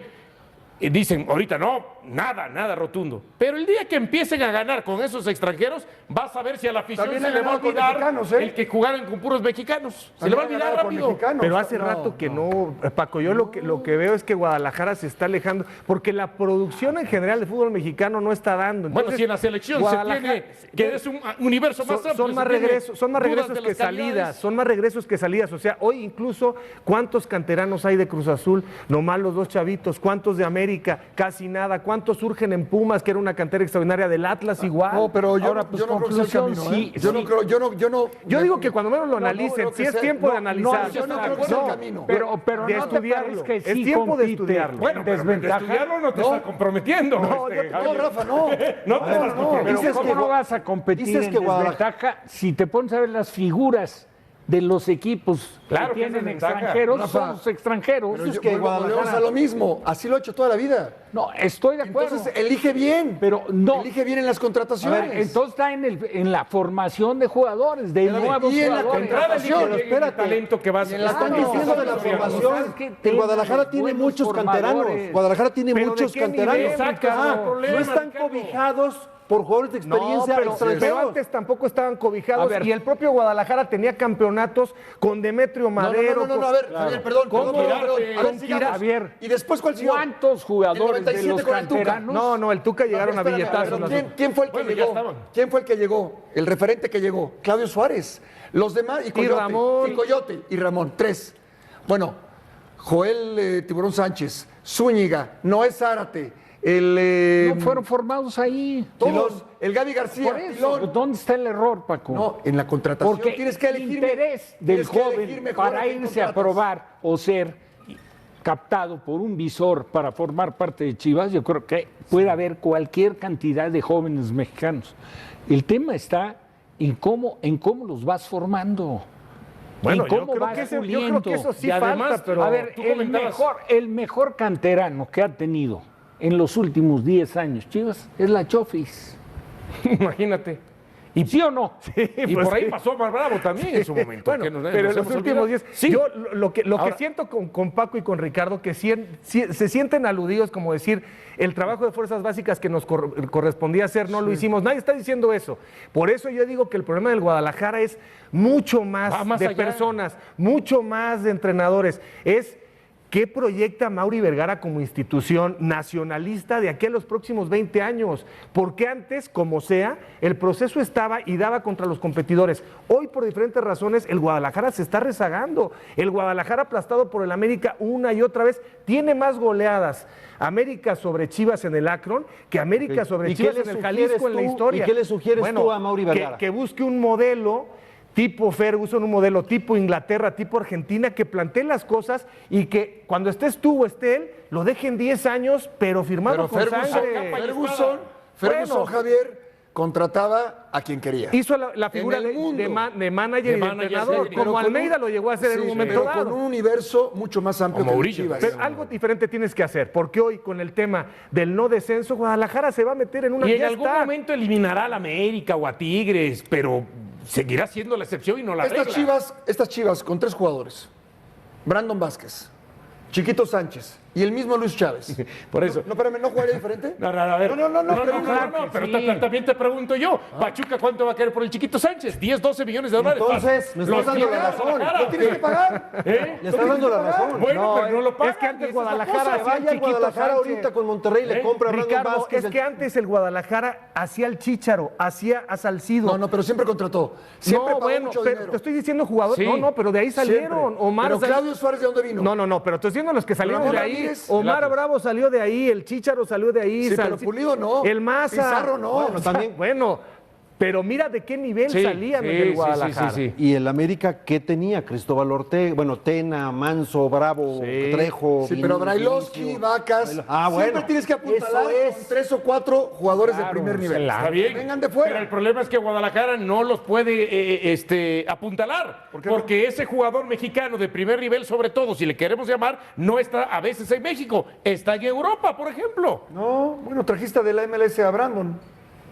Dicen, ahorita no, nada rotundo. Pero el día que empiecen a ganar con esos extranjeros, vas a ver si a la afición También se han le va a ganado con olvidar mexicanos, ¿eh? el que jugaran con puros mexicanos. Se le va a olvidar rápido. Pero hace rato que no, Paco, yo lo que veo es que Guadalajara se está alejando, porque la producción en general de fútbol mexicano no está dando. Bueno, Entonces, si en la selección se Guadalajara- tiene, que es un universo más amplio. son más se tiene regresos, son más dudas regresos de que las calidades. salidas, son más regresos que salidas. O sea, hoy incluso, ¿cuántos canteranos hay de Cruz Azul? Nomás los dos chavitos. ¿Cuántos de América? Casi nada. ¿Cuántos surgen en Pumas, que era una cantera extraordinaria del Atlas igual? No, pero yo, Ahora, pues, yo no creo que sea el conclusión, camino, sí, ¿eh? Yo sí. no creo, yo no. Yo digo que cuando menos lo analicen, creo si que es sea- tiempo de analizar. yo no creo que sea el camino. Pero de no te estudiarlo. parece que Es sí tiempo de compite estudiarlo. Bueno, pero de desventaja. estudiarlo no te está comprometiendo. No, este, no, Javier. Rafa, no. No te estás Pero Dices ¿cómo que no vas a competir dices en que Guadalajara- desventaja si te pones a ver las figuras de los equipos Claro que que esa tienen es ventaja. extranjeros Rafa, son los extranjeros. Pero es yo- que volvemos Guadalajara- a lo mismo, así lo ha hecho toda la vida. No, estoy de acuerdo. Entonces elige bien, pero no. elige bien en las A contrataciones. ver, entonces está en la formación de jugadores, de Espérame, nuevos y en la jugadores. Entrada contratación, elige bien el talento que vas Y en la Están Claro, diciendo de la claro, formación. ¿sabes qué? El Guadalajara Tengan tiene buenos muchos canteranos. formadores. Guadalajara tiene ¿Pero de muchos qué canteranos. nivel, Ricardo? No están Ricardo. cobijados por jugadores de No, experiencia pero extranjeros. antes tampoco estaban A cobijados ver. y el propio Guadalajara tenía campeonatos con Demetrio Madero. No, a ver, Javier, perdón. ¿Cómo? perdón, a ver, Con sigamos. Javier, ¿Y después cuál siguió? ¿cuántos jugadores de 97 los con el Tuca. canteranos? No, el Tuca llegaron a Espérame, billetazos. pero ¿quién fue el que Bueno, ya llegó? estaban. ¿Quién fue el que llegó? El referente que llegó, Claudio Suárez. Los demás, y Coyote. Ramón. Y Coyote, y Ramón, 3. Bueno, Joel Tiburón Sánchez, Zúñiga, Noé Zárate, No fueron formados ahí. todos, el Gaby García, Por eso, Pilón. ¿dónde está el error, Paco? No, en la contratación Porque tienes que el elegir. interés del tienes que elegir joven mejor para quién irse a contratas. probar o ser captado por un visor para formar parte de Chivas, yo creo que puede haber cualquier cantidad de jóvenes mexicanos. El tema está en cómo los vas formando. Bueno, en yo cómo creo vas que yo creo puliendo. que eso sí Y además, falta, pero A ver, tú el comentabas- mejor canterano que ha tenido en los últimos 10 años, Chivas, es la Chofis. Imagínate. ¿Y sí o no? Y pues por ahí sí. pasó Omar Bravo también en su momento. Bueno, que nos pero en los hemos últimos olvidado. 10, Sí. yo lo que Ahora- siento con Paco y con Ricardo, que se sienten aludidos, como decir, el trabajo de fuerzas básicas que nos correspondía hacer no lo hicimos. Nadie está diciendo eso. Por eso yo digo que el problema del Guadalajara es mucho Va más, más de allá. personas, mucho más de entrenadores. Es ¿qué proyecta Mauri Vergara como institución nacionalista de aquí a los próximos 20 años? Porque antes, como sea, el proceso estaba y daba contra los competidores. Hoy, por diferentes razones, el Guadalajara se está rezagando. El Guadalajara, aplastado por el América una y otra vez, tiene más goleadas América sobre Chivas en el Akron que América sobre ¿Y qué Chivas le en el sugieres Jalisco en la tú? historia. ¿Y qué le sugieres Bueno, tú a Mauri Vergara? Que busque un modelo tipo Ferguson, un modelo tipo Inglaterra, tipo Argentina, que plantee las cosas y que cuando estés tú o esté él, lo dejen 10 años, pero firmado Pero con sangre. Ferguson, Bueno. Javier, contrataba a quien quería. Hizo la figura En el mundo. de manager y de manager, entrenador, sí, Pero como con Almeida un- lo llegó a hacer en sí, un momento pero dado. con un universo mucho más amplio Como que el de Murillo. Chivas. Pero algo diferente tienes que hacer, porque hoy con el tema del no descenso, Guadalajara se va a meter en una Y en ya algún está. momento eliminará a la América o a Tigres, pero seguirá siendo la excepción y no la regla. Estas Chivas con 3 jugadores. Brandon Vázquez, Chiquito Sánchez y el mismo Luis Chávez. Por eso. No, espérame, ¿no jugaría diferente? No, a ver. No, pero sí. también te pregunto yo, Pachuca, ¿cuánto va a querer por el Chiquito Sánchez? 10, 12 millones de dólares. Entonces, me estás Los dando la tiene razón. Guadalajara. ¿Lo tienes que pagar? ¿Eh? Le estás dando la razón. Bueno, pero no lo pagan. Es que antes y esa es la Guadalajara cosa. Que vaya al Chiquito Guadalajara Sánchez. ahorita con Monterrey y le compra a Brandon Ricardo, Vázquez. es que antes el Guadalajara hacía el Chícharo, hacía a Salcido. No, pero siempre contrató. Siempre No, pagó bueno, mucho pero dinero. te estoy diciendo jugadores. Sí. No, pero de ahí salieron. Siempre. Omar Pero salió- Claudio Suárez, ¿de dónde vino? No, pero te estoy diciendo los que salieron Ramón de ahí. Ramírez. Omar Bravo salió de ahí, el Chícharo salió de ahí. Sí, pero Pulido no. El Maza. Pizarro no. Bueno, también. Bueno, pero mira de qué nivel Sí, salían sí, del sí, Guadalajara. sí. ¿Y el América qué tenía? Cristóbal Ortega, bueno, Tena, Manso, Bravo, Trejo. Sí, pero Vin- Brailovsky, Vinicio. Vacas. Ah, bueno. Siempre tienes que apuntalar Eso es. con 3 o 4 jugadores de primer nivel. Está bien. Vengan de Pero el fuera. problema es que Guadalajara no los puede apuntalar. Porque ese jugador mexicano de primer nivel, sobre todo, si le queremos llamar, no está a veces en México. Está en Europa, por ejemplo. No, bueno, trajiste de la MLS a Brandon,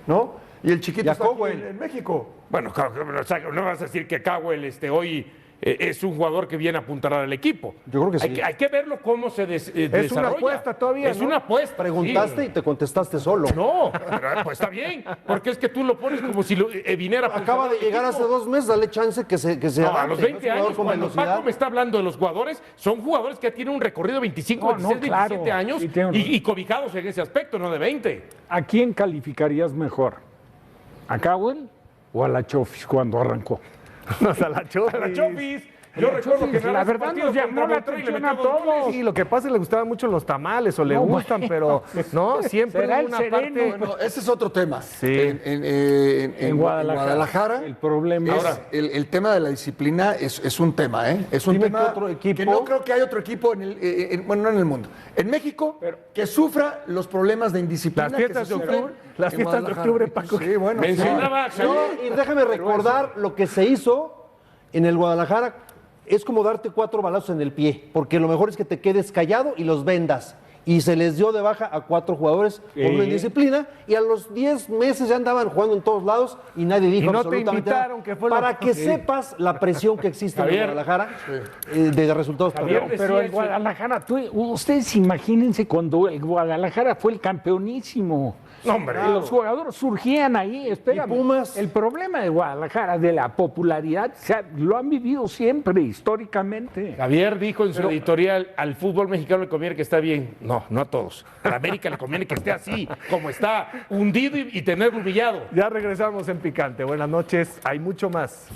¿no? Y el chiquito Y a está aquí Cowell. en México. Bueno, claro, o sea, no vas a decir que Cowell hoy es un jugador que viene a apuntalar al equipo. Yo creo que sí. Hay que verlo cómo se desarrolla. una apuesta todavía, Es ¿no? una apuesta. Preguntaste sí. y te contestaste solo. No, pero, pues está bien, porque es que tú lo pones como si viniera a Acaba apuntalar de al llegar equipo. hace 2 meses, dale chance que se No, a adapte, los ¿no? 20 Es un jugador años, con cuando velocidad. Paco me está hablando de los jugadores, son jugadores que tienen un recorrido de 25, No, 26, no, claro. 27 años Y tienen- y cobijados en ese aspecto, no de 20. ¿A quién calificarías mejor? ¿A Cowell o a la Chofis cuando arrancó? O sea, la Chofis. A la Chofis, yo recuerdo que la verdad nos llamó la atención a todos. Sí, lo que pasa es que le gustaban mucho los tamales o le No, gustan, pero no, siempre será hubo el una sereno. parte. Bueno, ese es otro tema. Sí. En Guadalajara. Guadalajara, El problema es- es- el tema de la disciplina es un tema, ¿eh? Es un Dime tema qué otro equipo- que no creo que haya otro equipo bueno, no en el mundo. En México, que sufra los problemas de indisciplina. Las fiestas que se de sufren octubre, las en fiestas de Guadalajara. octubre, Paco. Sí, bueno. Mencionaba No, y déjame recordar lo que se hizo en el Guadalajara es como darte 4 balazos en el pie, porque lo mejor es que te quedes callado y los vendas. Y se les dio de baja a 4 jugadores por una indisciplina, y a los 10 meses ya andaban jugando en todos lados y nadie dijo no absolutamente te invitaron, nada. que fue Para que sepas la presión que existe en el Guadalajara de resultados. Pero el Guadalajara, ustedes imagínense cuando el Guadalajara fue el campeonísimo. No, hombre. Los jugadores surgían ahí, espérame. Pumas. El problema de Guadalajara, de la popularidad, lo han vivido siempre, históricamente. Javier dijo en su editorial, al fútbol mexicano le conviene que está bien. No, no a todos. A la América le conviene que esté así, como está, hundido y tenerlo humillado. Ya regresamos en Picante. Buenas noches, hay mucho más.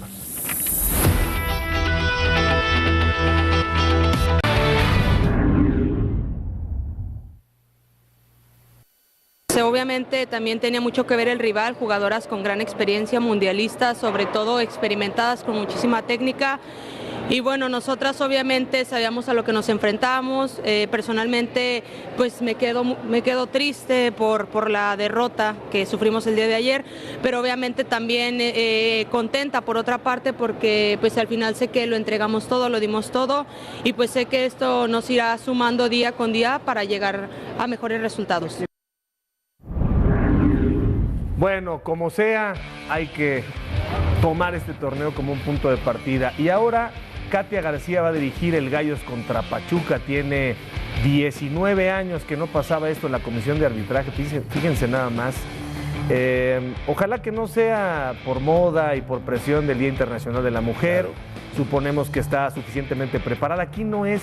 Obviamente también tenía mucho que ver el rival, jugadoras con gran experiencia, mundialistas, sobre todo experimentadas con muchísima técnica. Y bueno, nosotras obviamente sabíamos a lo que nos enfrentábamos. Personalmente pues me quedo triste por la derrota que sufrimos el día de ayer, pero obviamente también contenta por otra parte, porque pues al final sé que lo entregamos todo, lo dimos todo, y pues sé que esto nos irá sumando día con día para llegar a mejores resultados. Bueno, como sea, hay que tomar este torneo como un punto de partida. Y ahora Katia García va a dirigir el Gallos contra Pachuca. Tiene 19 años que no pasaba esto en la comisión de arbitraje. Fíjense nada más. Ojalá que no sea por moda y por presión del Día Internacional de la Mujer. Claro. Suponemos que está suficientemente preparada. Aquí no es,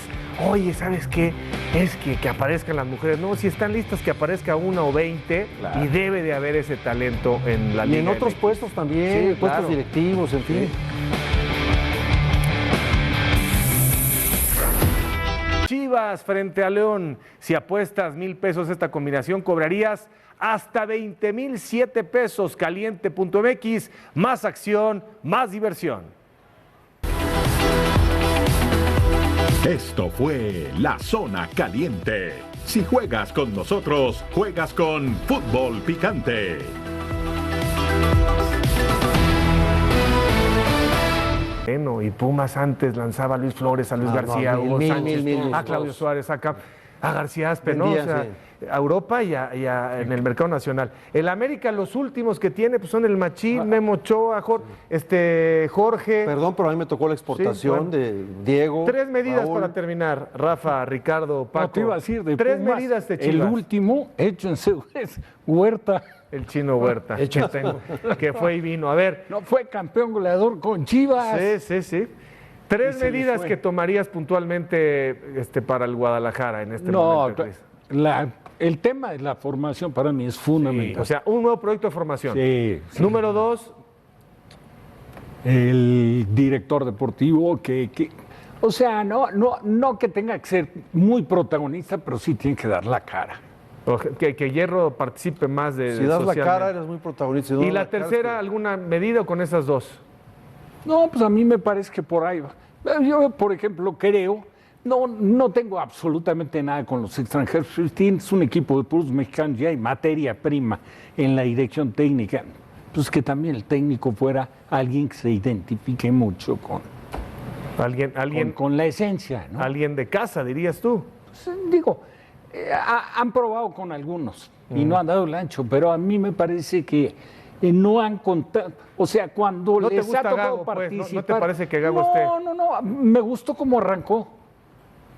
oye, ¿sabes qué? Es que aparezcan las mujeres. No, si están listas, que aparezca 1 o 20, claro. Y debe de haber ese talento en la liga. Y en otros puestos también, sí, puestos claro. Directivos, en fin. Sí. Chivas frente a León. Si apuestas 1,000 pesos esta combinación, cobrarías hasta 20,007 pesos. Caliente.mx, más acción, más diversión. Esto fue La Zona Caliente. Si juegas con nosotros, juegas con Fútbol Picante. Y Pumas antes lanzaba a Luis Flores, a Luis García, Hugo Sánchez, a Claudio Suárez, a García Aspe, ¿no? O sea, a Europa y en el mercado nacional. El América, los últimos que tiene pues son el Machín, Memo Ochoa, Jorge. Perdón, pero a mí me tocó la exportación de Diego. 3 medidas Raúl. para terminar, Rafa, Ricardo, Paco. No, te iba a decir de 3 Pumas, medidas de Chivas. El último hecho en Seúl es Huerta. El Chino Huerta, que fue y vino. A ver. No, fue campeón goleador con Chivas. Sí. 3 medidas que tomarías puntualmente para el Guadalajara en este momento. El tema de la formación para mí es fundamental. Sí, o sea, un nuevo proyecto de formación. Sí. Número 2. El director deportivo o sea, no que tenga que ser muy protagonista, pero sí tiene que dar la cara. Que Hierro participe más de Si das la cara, eres muy protagonista. ¿Y la tercera, alguna medida o con esas 2? No, pues a mí me parece que por ahí va. Yo, por ejemplo, creo, no tengo absolutamente nada con los extranjeros. Tienes un equipo de puros mexicanos, ya hay materia prima en la dirección técnica. Pues que también el técnico fuera alguien que se identifique mucho con la esencia, ¿no? Alguien de casa, dirías tú. Pues, han probado con algunos y no han dado el ancho, pero a mí me parece que no han contado, o sea, cuando ¿No les te gusta ha tocado Gago, participar. Pues? ¿No te parece que Gago esté? No, me gustó cómo arrancó.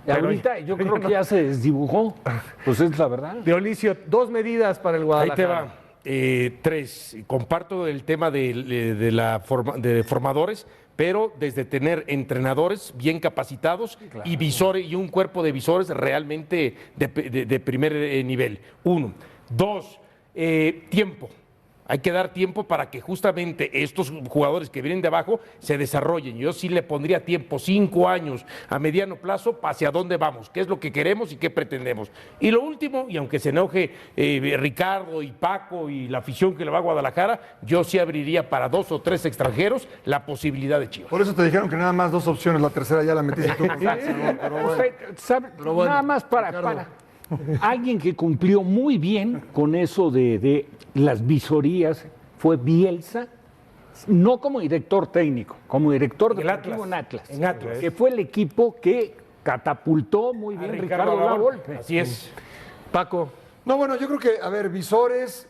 Pero ahorita yo creo que ya se desdibujó, pues es la verdad. Dionisio, 2 medidas para el Guadalajara. Ahí te va. 3. Comparto el tema de formadores, pero desde tener entrenadores bien capacitados, claro, y visores y un cuerpo de visores realmente de primer nivel. 1. 2. Tiempo. Hay que dar tiempo para que justamente estos jugadores que vienen de abajo se desarrollen. Yo sí le pondría tiempo, 5 años a mediano plazo, hacia dónde vamos, qué es lo que queremos y qué pretendemos. Y lo último, y aunque se enoje Ricardo y Paco y la afición que le va a Guadalajara, yo sí abriría para 2 o 3 extranjeros la posibilidad de Chivas. Por eso te dijeron que nada más 2 opciones, la tercera ya la metiste tú. Pero bueno, nada más para alguien que cumplió muy bien con eso de las visorías fue Bielsa, no como director técnico, como director En el deportivo Atlas. en Atlas, que fue el equipo que catapultó muy bien Ricardo Lavolpe. Así es. Paco. No, bueno, yo creo que, a ver, visores,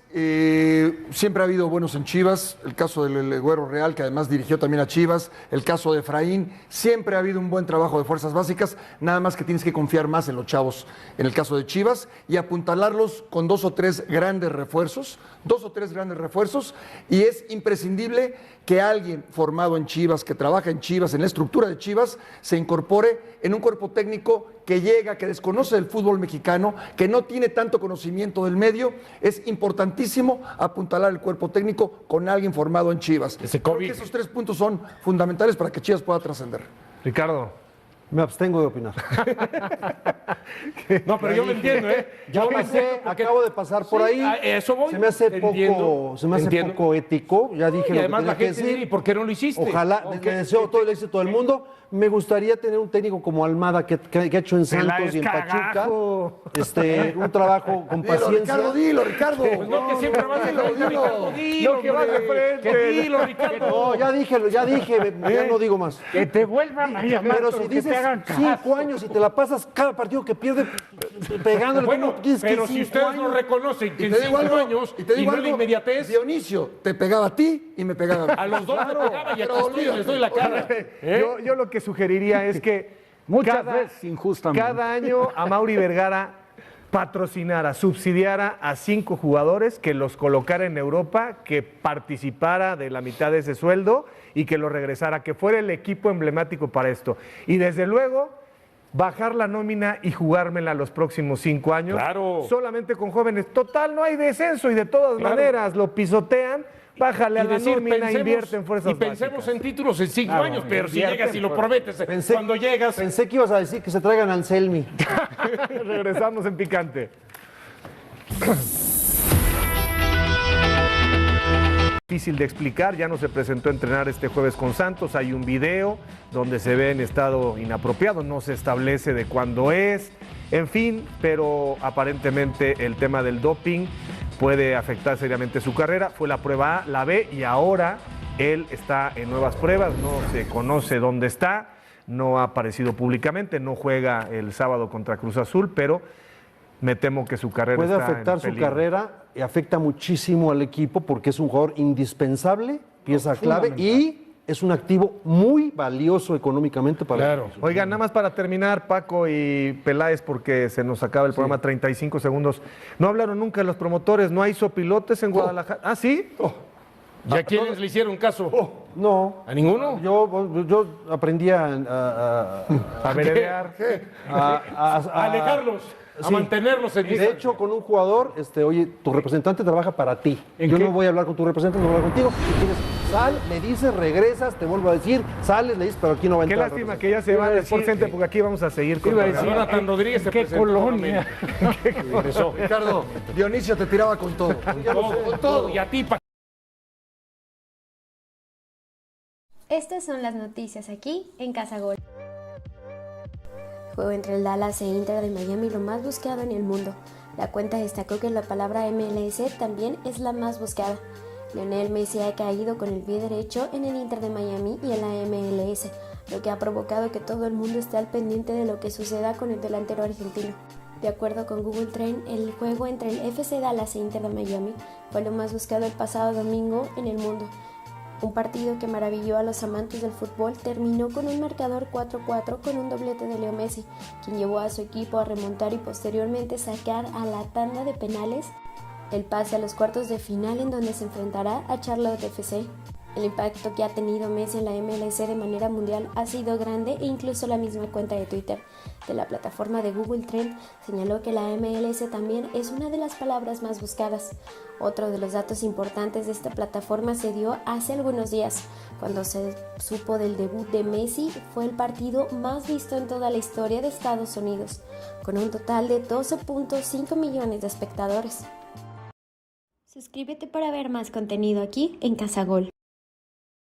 siempre ha habido buenos en Chivas, el caso del Güero Real, que además dirigió también a Chivas, el caso de Efraín, siempre ha habido un buen trabajo de fuerzas básicas, nada más que tienes que confiar más en los chavos, en el caso de Chivas, y apuntalarlos con 2 o 3 grandes refuerzos, y es imprescindible que alguien formado en Chivas, que trabaja en Chivas, en la estructura de Chivas, se incorpore en un cuerpo técnico que llega, que desconoce el fútbol mexicano, que no tiene tanto conocimiento del medio. Es importantísimo apuntalar el cuerpo técnico con alguien formado en Chivas. Creo que esos 3 puntos son fundamentales para que Chivas pueda trascender. Ricardo. Me abstengo de opinar. No, pero yo lo entiendo, ¿eh? Yo lo sé, acabo de pasar por ahí. Eso voy. Se me hace poco ético. Ya dije Y lo además que la tenía que gente diría, ¿y decir. por qué no lo hiciste? Ojalá, le deseo todo el éxito del mundo. Me gustaría tener un técnico como Almada que ha hecho en Santos y en Pachuca. Un trabajo con paciencia. Dilo, Ricardo. Pues no, que siempre vas de frente, Ricardo. Dilo, No, que vas de frente. Que dilo, Ricardo. No, ya dije, ya no digo más. Que te vuelvan a llamar, Pero si que dices te hagan caso. 5 años y te la pasas cada partido que pierde pegándole. Bueno, tienes que pero si 5 ustedes años. lo reconocen, que Y en te digo 5 algo, años, y te digo no en la algo, inmediatez, Dionisio, te pegaba a ti y me pegaba a mí. a los dos me pegaba y aquí Pero estoy, les doy la cara. Yo lo que sugeriría es que Muchas veces injustamente. cada año a Mauri Vergara patrocinara, subsidiara a 5 jugadores, que los colocara en Europa, que participara de la mitad de ese sueldo y que lo regresara, que fuera el equipo emblemático para esto. Y desde luego, bajar la nómina y jugármela los próximos 5 años. Claro. Solamente con jóvenes. Total, no hay descenso y de todas maneras lo pisotean. Bájale a la nómina, invierte en fuerzas y pensemos básicas. en títulos en 5 Claro, años, pero si invierte llegas y lo en prometes, cuando llegas... Pensé que ibas a decir que se traigan a Anselmi. Regresamos en Picante. Difícil de explicar, ya no se presentó a entrenar este jueves con Santos, hay un video donde se ve en estado inapropiado, no se establece de cuándo es, en fin, pero aparentemente el tema del doping puede afectar seriamente su carrera. Fue la prueba A, la B y ahora él está en nuevas pruebas, no se conoce dónde está, no ha aparecido públicamente, no juega el sábado contra Cruz Azul, pero me temo que su carrera Puede está afectar en su peligro. carrera y afecta muchísimo al equipo porque es un jugador indispensable, pieza clave y es un activo muy valioso económicamente para el equipo. Oigan, nada más para terminar, Paco y Peláez, porque se nos acaba el programa, 35 segundos. No hablaron nunca los promotores, no hay sopilotes en Guadalajara. ¿Ah, sí? ¿Y a quiénes le hicieron caso? No. ¿A ninguno? Yo aprendí a veredear. A alejarlos, a mantenerlos en De distancia. hecho, con un jugador, oye, tu representante trabaja para ti. Yo no voy a hablar con tu representante, no voy a hablar contigo. Si quieres, sal, le dices, regresas, te vuelvo a decir, sales, le dices, pero aquí no va a Qué entrar. lástima que ya se va del Sport Center, porque aquí vamos a seguir con Jonathan Rodríguez se ¿Qué presentó colonia? nuevamente. Regresó. Ricardo, Dionisio te tiraba con todo. Con todo. Y a ti, Paco. Estas son las noticias aquí en Casa Gol. Juego entre el Dallas e Inter de Miami lo más buscado en el mundo. La cuenta destacó que la palabra MLS también es la más buscada. Lionel Messi ha caído con el pie derecho en el Inter de Miami y en la MLS, lo que ha provocado que todo el mundo esté al pendiente de lo que suceda con el delantero argentino. De acuerdo con Google Trend, el juego entre el FC Dallas e Inter de Miami fue lo más buscado el pasado domingo en el mundo. Un partido que maravilló a los amantes del fútbol terminó con un marcador 4-4 con un doblete de Leo Messi, quien llevó a su equipo a remontar y posteriormente sacar a la tanda de penales el pase a los cuartos de final en donde se enfrentará a Charlotte FC. El impacto que ha tenido Messi en la MLS de manera mundial ha sido grande e incluso la misma cuenta de Twitter de la plataforma de Google Trend señaló que la MLS también es una de las palabras más buscadas. Otro de los datos importantes de esta plataforma se dio hace algunos días, cuando se supo del debut de Messi. Fue el partido más visto en toda la historia de Estados Unidos, con un total de 12.5 millones de espectadores. Suscríbete para ver más contenido aquí en Casa Gol.